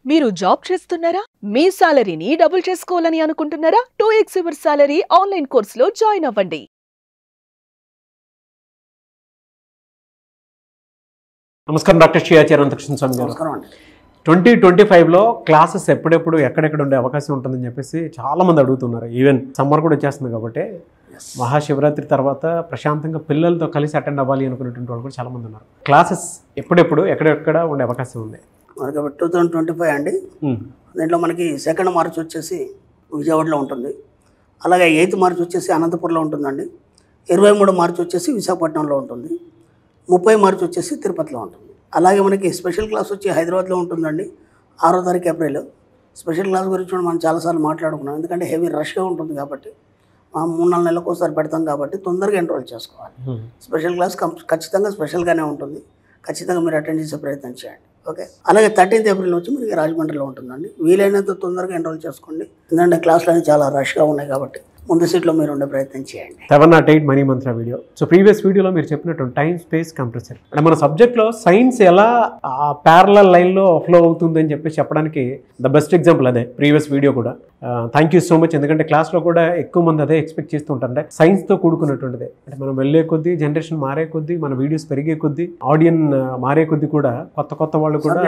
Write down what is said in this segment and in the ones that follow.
మీరు జాబ్ చేస్తున్నారా? మీ సాలరీని డబుల్ చేసుకోవాలని అనుకుంటున్నారా? 2x యువర్ సాలరీ ఆన్లైన్ కోర్సులో జాయిన్ అవ్వండి. నమస్కారం డాక్టర్ శ్రీ ఆచార్య అనంతకృష్ణ స్వామి గారు. నమస్కారం అండి. 2025లో క్లాసెస్ ఎప్పుడెప్పుడు ఎక్కడెక్కడ ఉండే అవకాశం ఉంటుందని చెప్పేసి చాలామంది అడుగుతున్నారు. ఈవెన్ సమ్మర్ కూడా వచ్చేస్తుంది కాబట్టి మహాశివరాత్రి తర్వాత ప్రశాంతంగా పిల్లలతో కలిసి అటెండ్ అవ్వాలి అనుకునేటువంటి వాళ్ళు కూడా చాలామంది ఉన్నారు. క్లాసెస్ ఎప్పుడెప్పుడు ఎక్కడెక్కడ ఉండే అవకాశం ఉంది? మనకి 2025 అండి. దీంట్లో మనకి 2nd మార్చ్ వచ్చేసి విజయవాడలో ఉంటుంది. అలాగే 8th మార్చ్ వచ్చేసి అనంతపురంలో ఉంటుందండి. 23 మార్చ్ వచ్చేసి విశాఖపట్నంలో ఉంటుంది. 30 మార్చ్ వచ్చేసి తిరుపతిలో ఉంటుంది. అలాగే మనకి స్పెషల్ క్లాస్ వచ్చి హైదరాబాద్లో ఉంటుందండి. 6వ తారీఖు ఏప్రిల్. స్పెషల్ క్లాస్ గురించి కూడా మనం చాలాసార్లు మాట్లాడుకున్నాం. ఎందుకంటే హెవీ రష్గా ఉంటుంది కాబట్టి 3-4 నెలలకు ఒకసారి పెడతాం కాబట్టి తొందరగా ఎన్రోల్ చేసుకోవాలి. స్పెషల్ క్లాస్ ఖచ్చితంగా స్పెషల్గానే ఉంటుంది. ఖచ్చితంగా మీరు అటెండ్ చేసే ప్రయత్నం చేయండి. ఓకే. అలాగే 13th ఏప్రిల్ వచ్చి మనకి రాజమండ్రిలో ఉంటుందండి. వీలైనంత తొందరగా ఎన్రోల్ చేసుకోండి. ఎందుకంటే క్లాసులు అనేవి చాలా రష్గా ఉన్నాయి కాబట్టి ముందు సీట్లో మీరు ఉండే ప్రయత్నం చేయండి. 708 మనీ మంత్ర వీడియో. సో ప్రీవియస్ వీడియోలో మీరు చెప్పినట్టు టైం స్పేస్ కంప్రెసర్ అంటే మన సబ్జెక్ట్లో సైన్స్ ఎలా ప్యారలల్ లైన్లో ఫ్లో అవుతుంది అని చెప్పేసి చెప్పడానికి ద బెస్ట్ ఎగ్జాంపుల్ అదే ప్రీవియస్ వీడియో కూడా. Thank you so much. ఎందుకంటే క్లాస్లో కూడా ఎక్కువ మంది అదే ఎక్స్పెక్ట్ చేస్తుంటారంటే సైన్స్తో కూడుకున్నటువంటిదే. అంటే మనం వెళ్ళే కొద్దీ జనరేషన్ మారే కొద్దీ మన వీడియోస్ పెరిగే కొద్దీ ఆడియన్ మారే కొద్దీ కూడా కొత్త వాళ్ళు కూడా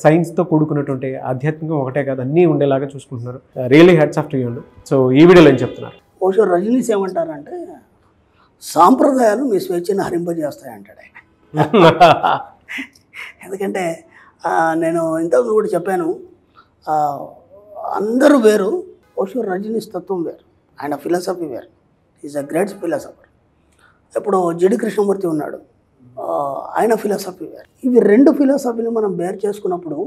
సైన్స్తో కూడుకున్నటువంటి ఆధ్యాత్మికం ఒకటే కాదు అన్నీ ఉండేలాగా చూసుకుంటున్నారు. Really hats off to you అండి. సో ఈ వీడియోలో ఏం చెప్తున్నారు? ఓషో రజనీస్ ఏమంటారంటే సాంప్రదాయాలు మీ స్వేచ్ఛను హరింపజేస్తాయంటాడు ఆయన. ఎందుకంటే నేను ఇంతకుముందు కూడా చెప్పాను, అందరూ వేరు, ఓషో రజనీస్ తత్వం వేరు, ఆయన ఫిలాసఫీ వేరు. Is a great philosopher. ఇప్పుడు జిడి కృష్ణమూర్తి ఉన్నాడు, ఆయన ఫిలాసఫీ వేరు. ఇవి 2 ఫిలాసఫీని మనం బేర్ చేసుకున్నప్పుడు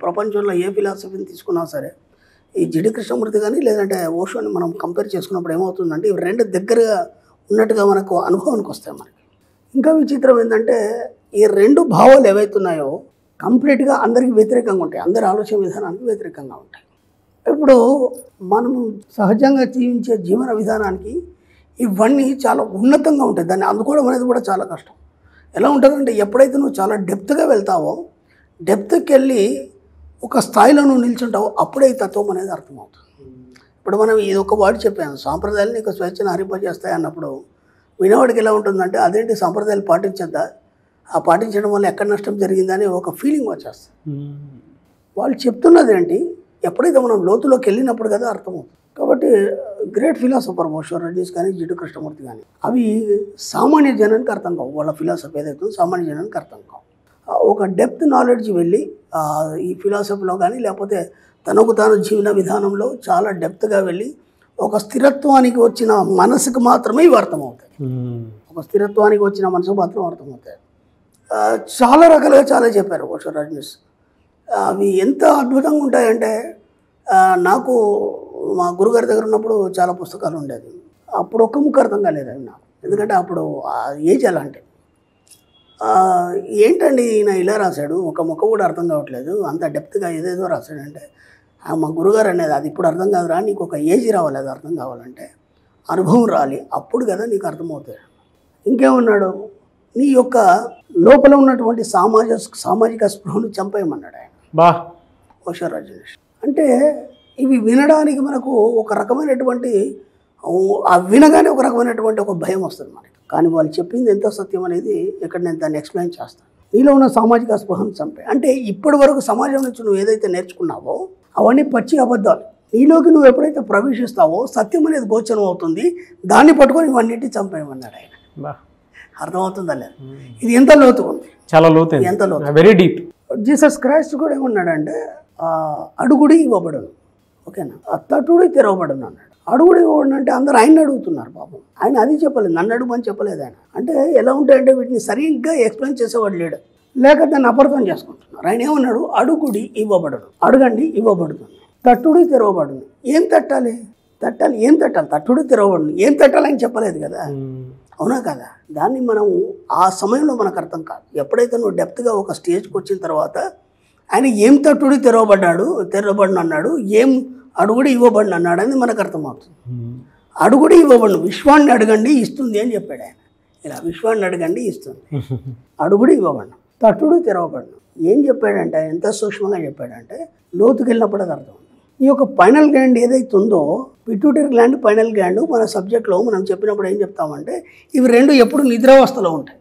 ప్రపంచంలో ఏ ఫిలాసఫీని తీసుకున్నా సరే ఈ జిడి కృష్ణమూర్తి కానీ లేదంటే ఓషోని మనం కంపేర్ చేసుకున్నప్పుడు ఏమవుతుందంటే ఇవి 2 దగ్గరగా ఉన్నట్టుగా మనకు అనుభవానికి వస్తాయి. మనకి ఇంకా విచిత్రం ఏంటంటే ఈ 2 భావాలు ఏవైతున్నాయో కంప్లీట్గా అందరికి వ్యతిరేకంగా ఉంటాయి, అందరి ఆలోచన విధానానికి వ్యతిరేకంగా ఉంటాయి. ఇప్పుడు మనము సహజంగా జీవించే జీవన విధానానికి ఇవన్నీ చాలా ఉన్నతంగా ఉంటాయి. దాన్ని అందుకోవడం అనేది కూడా చాలా కష్టం. ఎలా ఉంటుందంటే ఎప్పుడైతే నువ్వు చాలా డెప్త్గా వెళ్తావో, డెప్త్కి వెళ్ళి ఒక స్థాయిలో నువ్వు నిల్చుంటావు, అప్పుడే ఈ తత్వం అనేది అర్థమవుతుంది. ఇప్పుడు మనం ఇది ఒక వర్డ్ చెప్పాను, సాంప్రదాయాలు నీకు స్వేచ్ఛను హరింపజేస్తాయి అన్నప్పుడు వినేవాడికి ఎలా ఉంటుందంటే అదేంటి సాంప్రదాయాలు పాటించద్దా, ఆ పాటించడం వల్ల ఎక్కడ నష్టం జరిగిందని ఒక ఫీలింగ్ వచ్చేస్తుంది. వాళ్ళు చెప్తున్నది ఏంటి ఎప్పుడైతే మనం లోతులోకి వెళ్ళినప్పుడు కదా అర్థమవుతుంది. కాబట్టి గ్రేట్ ఫిలాసఫర్ ఓషో రజనీస్ కానీ జిడ్డు కృష్ణమూర్తి కానీ అవి సామాన్య జనానికి అర్థం కావు. వాళ్ళ ఫిలాసఫీ ఏదైతే సామాన్య జనానికి అర్థం కావు. ఒక డెప్త్ నాలెడ్జ్ వెళ్ళి ఈ ఫిలాసఫీలో కానీ లేకపోతే తనకు తాను జీవన విధానంలో చాలా డెప్త్గా వెళ్ళి ఒక స్థిరత్వానికి వచ్చిన మనసుకు మాత్రమే ఇవి అర్థమవుతాయి. ఒక స్థిరత్వానికి వచ్చిన మనసు మాత్రం అర్థమవుతాయి. చాలా రకాలుగా చాలా చెప్పారు ఓషో రజనీస్. అవి ఎంత అద్భుతంగా ఉంటాయంటే నాకు మా గురుగారి దగ్గర ఉన్నప్పుడు చాలా పుస్తకాలు ఉండేది. అప్పుడు ఒక్క ముక్క అర్థం కాలేదు అవి నాకు. ఎందుకంటే అప్పుడు ఏజ్ అలాంటి ఏంటండి ఈయన ఇలా రాశాడు, ఒక ముక్క కూడా అర్థం కావట్లేదు, అంత డెప్త్గా ఏదేదో రాశాడంటే మా గురుగారు అనేది అది ఇప్పుడు అర్థం కాదురా, నీకు ఒక ఏజ్ రావాలి, అది అర్థం కావాలంటే అనుభవం రాలి, అప్పుడు కదా నీకు అర్థమవుతుంది. ఇంకేమన్నాడు, నీ యొక్క లోపల ఉన్నటువంటి సామాజిక స్పృహను చంపేయమన్నాడు ఆయన ఓషో రజనీస్. అంటే ఇవి వినడానికి మనకు ఒక రకమైనటువంటి వినగానే ఒక రకమైనటువంటి ఒక భయం వస్తుంది మనకి. కానీ వాళ్ళు చెప్పింది ఎంత సత్యం అనేది ఇక్కడ నేను దాన్ని ఎక్స్ప్లెయిన్ చేస్తాను. నీలో ఉన్న సామాజిక స్పృహను చంపే అంటే ఇప్పటి వరకు సమాజం నుంచి నువ్వు ఏదైతే నేర్చుకున్నావో అవన్నీ పచ్చి అబద్ధాలు. నీలోకి నువ్వు ఎప్పుడైతే ప్రవేశిస్తావో సత్యం అనేది గోచరం అవుతుంది, దాన్ని పట్టుకొని ఇవన్నింటినీ చంపేయమన్నాడు ఆయన. అర్థమవుతుందా లేదు? ఇది ఎంత లోతు ఉంది, చాలా లోతు, ఎంత లోతు, వెరీ డీప్. జీసస్ క్రైస్ట్ కూడా ఏమన్నాడంటే అడుగుడి ఇవ్వబడను, ఓకేనా, తట్టుడి తెరవబడను అన్నాడు. అడుగుడు ఇవ్వబడను అంటే అందరూ ఆయన అడుగుతున్నారు పాపం. ఆయన అది చెప్పలేదు, నన్ను అడుగుమని చెప్పలేదు ఆయన. అంటే ఎలా ఉంటాయంటే వీటిని సరిగ్గా ఎక్స్ప్లెయిన్ చేసేవాడు లేడు, లేక దాన్ని అపార్థం చేసుకుంటున్నారు. ఆయన ఏమన్నాడు, అడుగుడి ఇవ్వబడను, అడగండి ఇవ్వబడుతుంది, తట్టుడి తెరవబడును. ఏం తట్టాలి, ఏం తట్టాలి, తట్టుడి తెరవబడును, ఏం తట్టాలని చెప్పలేదు కదా, అవునా కదా? దాన్ని మనం ఆ సమయంలో మనకు అర్థం కాదు. ఎప్పుడైతే నువ్వు డెప్త్గా ఒక స్టేజ్కి వచ్చిన తర్వాత ఆయన ఏం తట్టుడి తెరవబడిన అన్నాడు, ఏం అడుగుడి ఇవ్వబడిన అన్నాడు అని మనకు అర్థమవుతుంది. అడుగుడి ఇవ్వబడిన, విశ్వాన్ని అడగండి ఇస్తుంది అని చెప్పాడు ఆయన. ఇలా విశ్వాన్ని అడగండి ఇస్తుంది, అడుగుడి ఇవ్వబడిన. తట్టుడు తెరవబడను. ఏం చెప్పాడంటే, ఎంత సూక్ష్మంగా చెప్పాడంటే, లోతుకి వెళ్ళినప్పుడు అది అర్థం. ఈ యొక్క పైనల్ గ్లాండ్ ఏదైతే ఉందో, పిట్యూటరీ గ్లాండ్, పైనల్ గ్లాండ్, మన సబ్జెక్ట్లో మనం చెప్పినప్పుడు ఏం చెప్తామంటే ఇవి రెండు ఎప్పుడు నిద్రావస్థలో ఉంటాయి.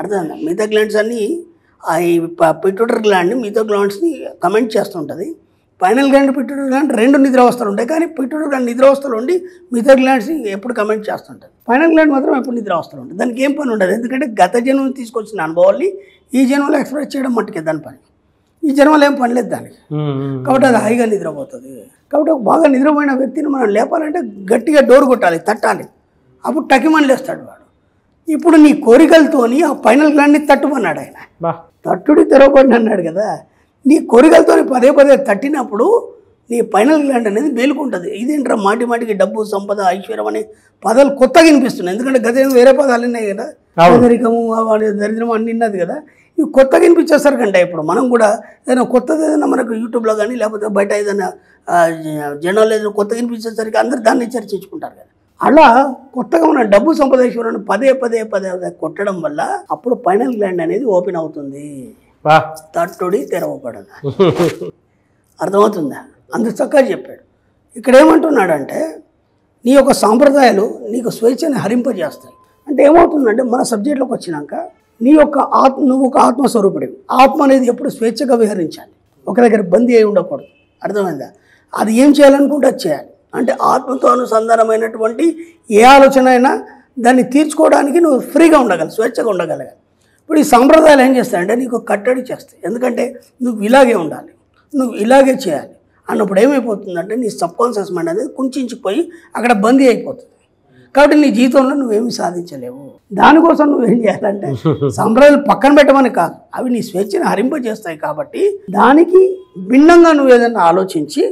అర్థమైందా? మిగతా గ్లాండ్స్ అన్నీ ఈ పిట్యూటరీ గ్లాండ్ మిగతా గ్లాండ్స్ని కమెంట్ చేస్తుంటుంది. పైనల్ గ్లాండ్, పిట్యూటరీ గ్లాండ్ రెండు నిద్రావస్థలు ఉంటాయి. కానీ పిట్యూటరీ గ్లాండ్ నిద్రావస్థలు ఉండి మిగతా గ్లాండ్స్ని ఎప్పుడు కమెంట్ చేస్తుంటుంది. పైనల్ గ్లాండ్ మాత్రం ఎప్పుడు నిద్రావస్థలు ఉంటుంది. దానికి ఏం పని ఉండదు. ఎందుకంటే గత జన్మను తీసుకొచ్చిన అనుభవాల్ని ఈ జన్మలో ఎక్స్ప్రెస్ చేయడం మట్టుకే దాని పని. ఈ జన్మలో ఏం పని లేదు దానికి. కాబట్టి అది హాయిగా నిద్రపోతుంది. కాబట్టి బాగా నిద్రపోయిన వ్యక్తిని మనం లేపాలంటే గట్టిగా డోర్ కొట్టాలి, తట్టాలి. అప్పుడు టకిమని లేస్తాడు వాడు. ఇప్పుడు నీ కోరికలతోని ఆ పైనల్ గ్లాండ్ని తట్టుమన్నాడు ఆయన. తట్టుడి తెరవబడి అన్నాడు కదా. నీ కోరికలతో పదే పదే తట్టినప్పుడు నీ పైనల్ గ్లాండ్ అనేది మేలుకుంటుంది. ఇదేంట్రా మాటి మాటికి డబ్బు, సంపద, ఐశ్వర్యం అనే పదాలు కొత్తగా వినిపిస్తున్నాయి. ఎందుకంటే గత వేరే పదాలు ఉన్నాయి కదా, పేదరికము, దరిద్రం అన్ని ఉన్నది కదా. ఇవి కొత్తగా వినిపించేసరికంటే ఇప్పుడు మనం కూడా ఏదైనా కొత్తది ఏదైనా మనకు యూట్యూబ్లో కానీ లేకపోతే బయట ఏదైనా జనాలు ఏదైనా కొత్తగా వినిపించేసరికి అందరు దాన్ని చర్చించుకుంటారు కదా. అలా కొత్తగా ఉన్న డబ్బు, సంపద, ఐశ్వర్యం పదే పదే పదే కొట్టడం వల్ల అప్పుడు పైనల్ గ్లాండ్ అనేది ఓపెన్ అవుతుంది. తట్టుడి తెరవబడదు. అర్థమవుతుందా? అంత చక్కగా చెప్పాడు. ఇక్కడ ఏమంటున్నాడంటే నీ యొక్క సాంప్రదాయాలు నీకు స్వేచ్ఛని హరింపజేస్తాయి. అంటే ఏమవుతుందంటే మన సబ్జెక్ట్లోకి వచ్చినాక నీ యొక్క నువ్వు ఒక ఆత్మస్వరూపుడివి. ఆత్మ అనేది ఎప్పుడు స్వేచ్ఛగా విహరించాలి, ఒక దగ్గర బందీ అయి ఉండకూడదు. అర్థమైందా? అది ఏం చేయాలనుకుంటే అది చేయాలి. అంటే ఆత్మతో అనుసంధానమైనటువంటి ఏ ఆలోచన అయినా దాన్ని తీర్చుకోవడానికి నువ్వు ఫ్రీగా ఉండగలవు, స్వేచ్ఛగా ఉండగలగాలి. ఇప్పుడు ఈ సాంప్రదాయాలు ఏం చేస్తాయంటే నీకు కట్టడి చేస్తాయి. ఎందుకంటే నువ్వు ఇలాగే ఉండాలి, నువ్వు ఇలాగే చేయాలి అన్నప్పుడు ఏమైపోతుందంటే నీ సబ్కాన్షియస్ మైండ్ అనేది కుంచుకుపోయి అక్కడ బందీ అయిపోతుంది. కాబట్టి నీ జీవితంలో నువ్వేమి సాధించలేవు. దానికోసం నువ్వేం చేయాలంటే సాంప్రదాయాలు పక్కన పెట్టమని కాదు, అవి నీ స్వేచ్ఛను హరింపజేస్తాయి. కాబట్టి దానికి భిన్నంగా నువ్వు ఏదైనా ఆలోచించి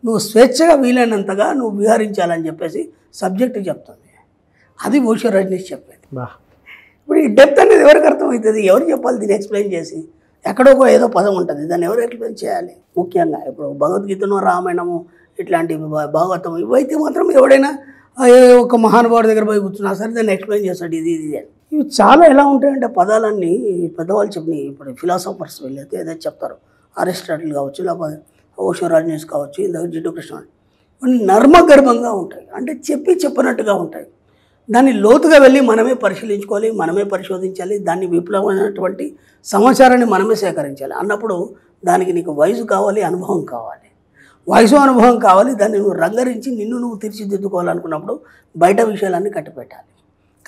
నువ్వు స్వేచ్ఛగా వీలైనంతగా నువ్వు విహరించాలని చెప్పేసి సబ్జెక్టు చెప్తుంది. అది ఓషో రజనీష్ చెప్పేది. ఇప్పుడు ఈ డెప్త్ అనేది ఎవరికి అర్థమవుతుంది? ఎవరు చెప్పాలి దీన్ని ఎక్స్ప్లెయిన్ చేసి? ఎక్కడో ఏదో పదం ఉంటుంది, దాన్ని ఎవరు ఎక్స్ప్లెయిన్ చేయాలి? ముఖ్యంగా ఇప్పుడు భగవద్గీతను, రామాయణము, ఇట్లాంటి భాగవతం ఇవైతే మాత్రం ఎవడైనా ఒక మహానుభావుడి దగ్గర పోయి కూర్చున్నా సరే దాన్ని ఎక్స్ప్లెయిన్ చేస్తాడు. ఇది ఇది అని ఇవి చాలా ఎలా ఉంటాయంటే పదాలన్నీ పెద్దవాళ్ళు చెప్పినాయి. ఇప్పుడు ఫిలాసఫర్స్ వెళ్ళైతే ఏదైతే చెప్తారు, అరిస్టాటిల్ కావచ్చు, లేకపోతే ఓషో రజనీష్ కావచ్చు, ఇందాక జిడ్డు కృష్ణ, కొన్ని నర్మగర్భంగా ఉంటాయి. అంటే చెప్పినట్టుగా ఉంటాయి. దాన్ని లోతుగా వెళ్ళి మనమే పరిశీలించుకోవాలి, మనమే పరిశోధించాలి. దాన్ని విపులమైనటువంటి సమాచారాన్ని మనమే సేకరించాలి. అన్నప్పుడు దానికి నీకు వయసు కావాలి, అనుభవం కావాలి. వయసు, అనుభవం కావాలి. దాన్ని నువ్వు రంగరించి నిన్ను నువ్వు తీర్చిదిద్దుకోవాలనుకున్నప్పుడు బయట విషయాలన్నీ కట్టిపెట్టాలి.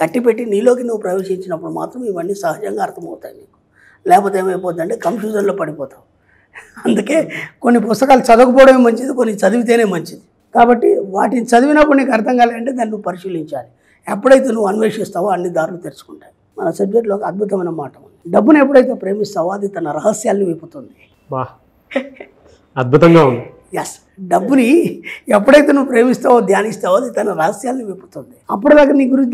కట్టిపెట్టి నీలోకి నువ్వు ప్రవేశించినప్పుడు మాత్రం ఇవన్నీ సహజంగా అర్థమవుతాయి నీకు. లేకపోతే ఏమైపోతుందంటే కన్ఫ్యూజన్లో పడిపోతావు. అందుకే కొన్ని పుస్తకాలు చదవకపోవడమే మంచిది, కొన్ని చదివితేనే మంచిది. కాబట్టి వాటిని చదివినప్పుడు నీకు అర్థం కాలేదంటే దాన్ని నువ్వు పరిశీలించాలి. ఎప్పుడైతే నువ్వు అన్వేషిస్తావో అన్ని దారులు తెరుచుకుంటాయి. మన సబ్జెక్ట్లో ఒక అద్భుతమైన మాట ఉంది. డబ్బును ఎప్పుడైతే ప్రేమిస్తావో అది తన రహస్యాన్ని విప్పుతుంది. అద్భుతంగా ఉంది. ఎస్, డబ్బుని ఎప్పుడైతే నువ్వు ప్రేమిస్తావో, ధ్యానిస్తావో అది తన రహస్యాన్ని విప్పుతుంది. అప్పటిదాకా నీ గురించి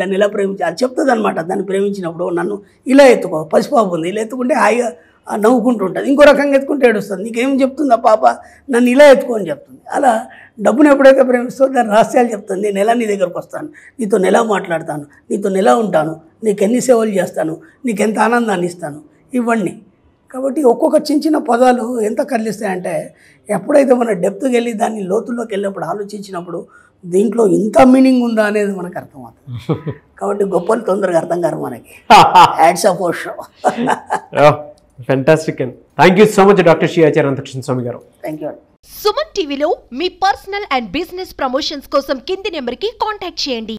దాన్ని ఎలా ప్రేమించాలి చెప్తుంది అనమాట. దాన్ని ప్రేమించినప్పుడు నన్ను ఇలా ఎత్తుకో, పసిపాప ఉంది, ఇలా ఎత్తుకుంటే హాయిగా నవ్వుకుంటూ ఉంటుంది. ఇంకో రకంగా ఎత్తుకుంటే ఏడుస్తుంది. నీకేం చెప్తుంది ఆ పాప? నన్ను ఇలా ఎత్తుకొని చెప్తుంది. అలా డబ్బును ఎప్పుడైతే ప్రేమిస్తావో దాని రహస్యాలు చెప్తుంది. నేను ఎలా నీ దగ్గరకు వస్తాను, నీతో ఎలా మాట్లాడతాను, నీతో ఎలా ఉంటాను, నీకు ఎన్ని సేవలు చేస్తాను, నీకు ఎంత ఆనందాన్ని ఇస్తాను, ఇవన్నీ. కాబట్టి ఒక్కొక్క చిన్న చిన్న పదాలు ఎంత కదిలిస్తాయంటే ఎప్పుడైతే మన డెప్త్కి వెళ్ళి దాన్ని లోతుల్లోకి వెళ్ళినప్పుడు ఆలోచించినప్పుడు దీంట్లో ఇంత మీనింగ్ ఉందా అనేది మనకు అర్థమవుతుంది. కాబట్టి గొప్పలు తొందరగా అర్థం కారు మనకి. Hats off Osho. Fantastic and thank you so much doctor Shri Acharya Anantakrishna Swami గారు. Thank you. సుమన్ టీవీలో మీ పర్సనల్ అండ్ బిజినెస్ ప్రమోషన్స్ కోసం కింది నెంబర్కి కాంటాక్ట్ చేయండి.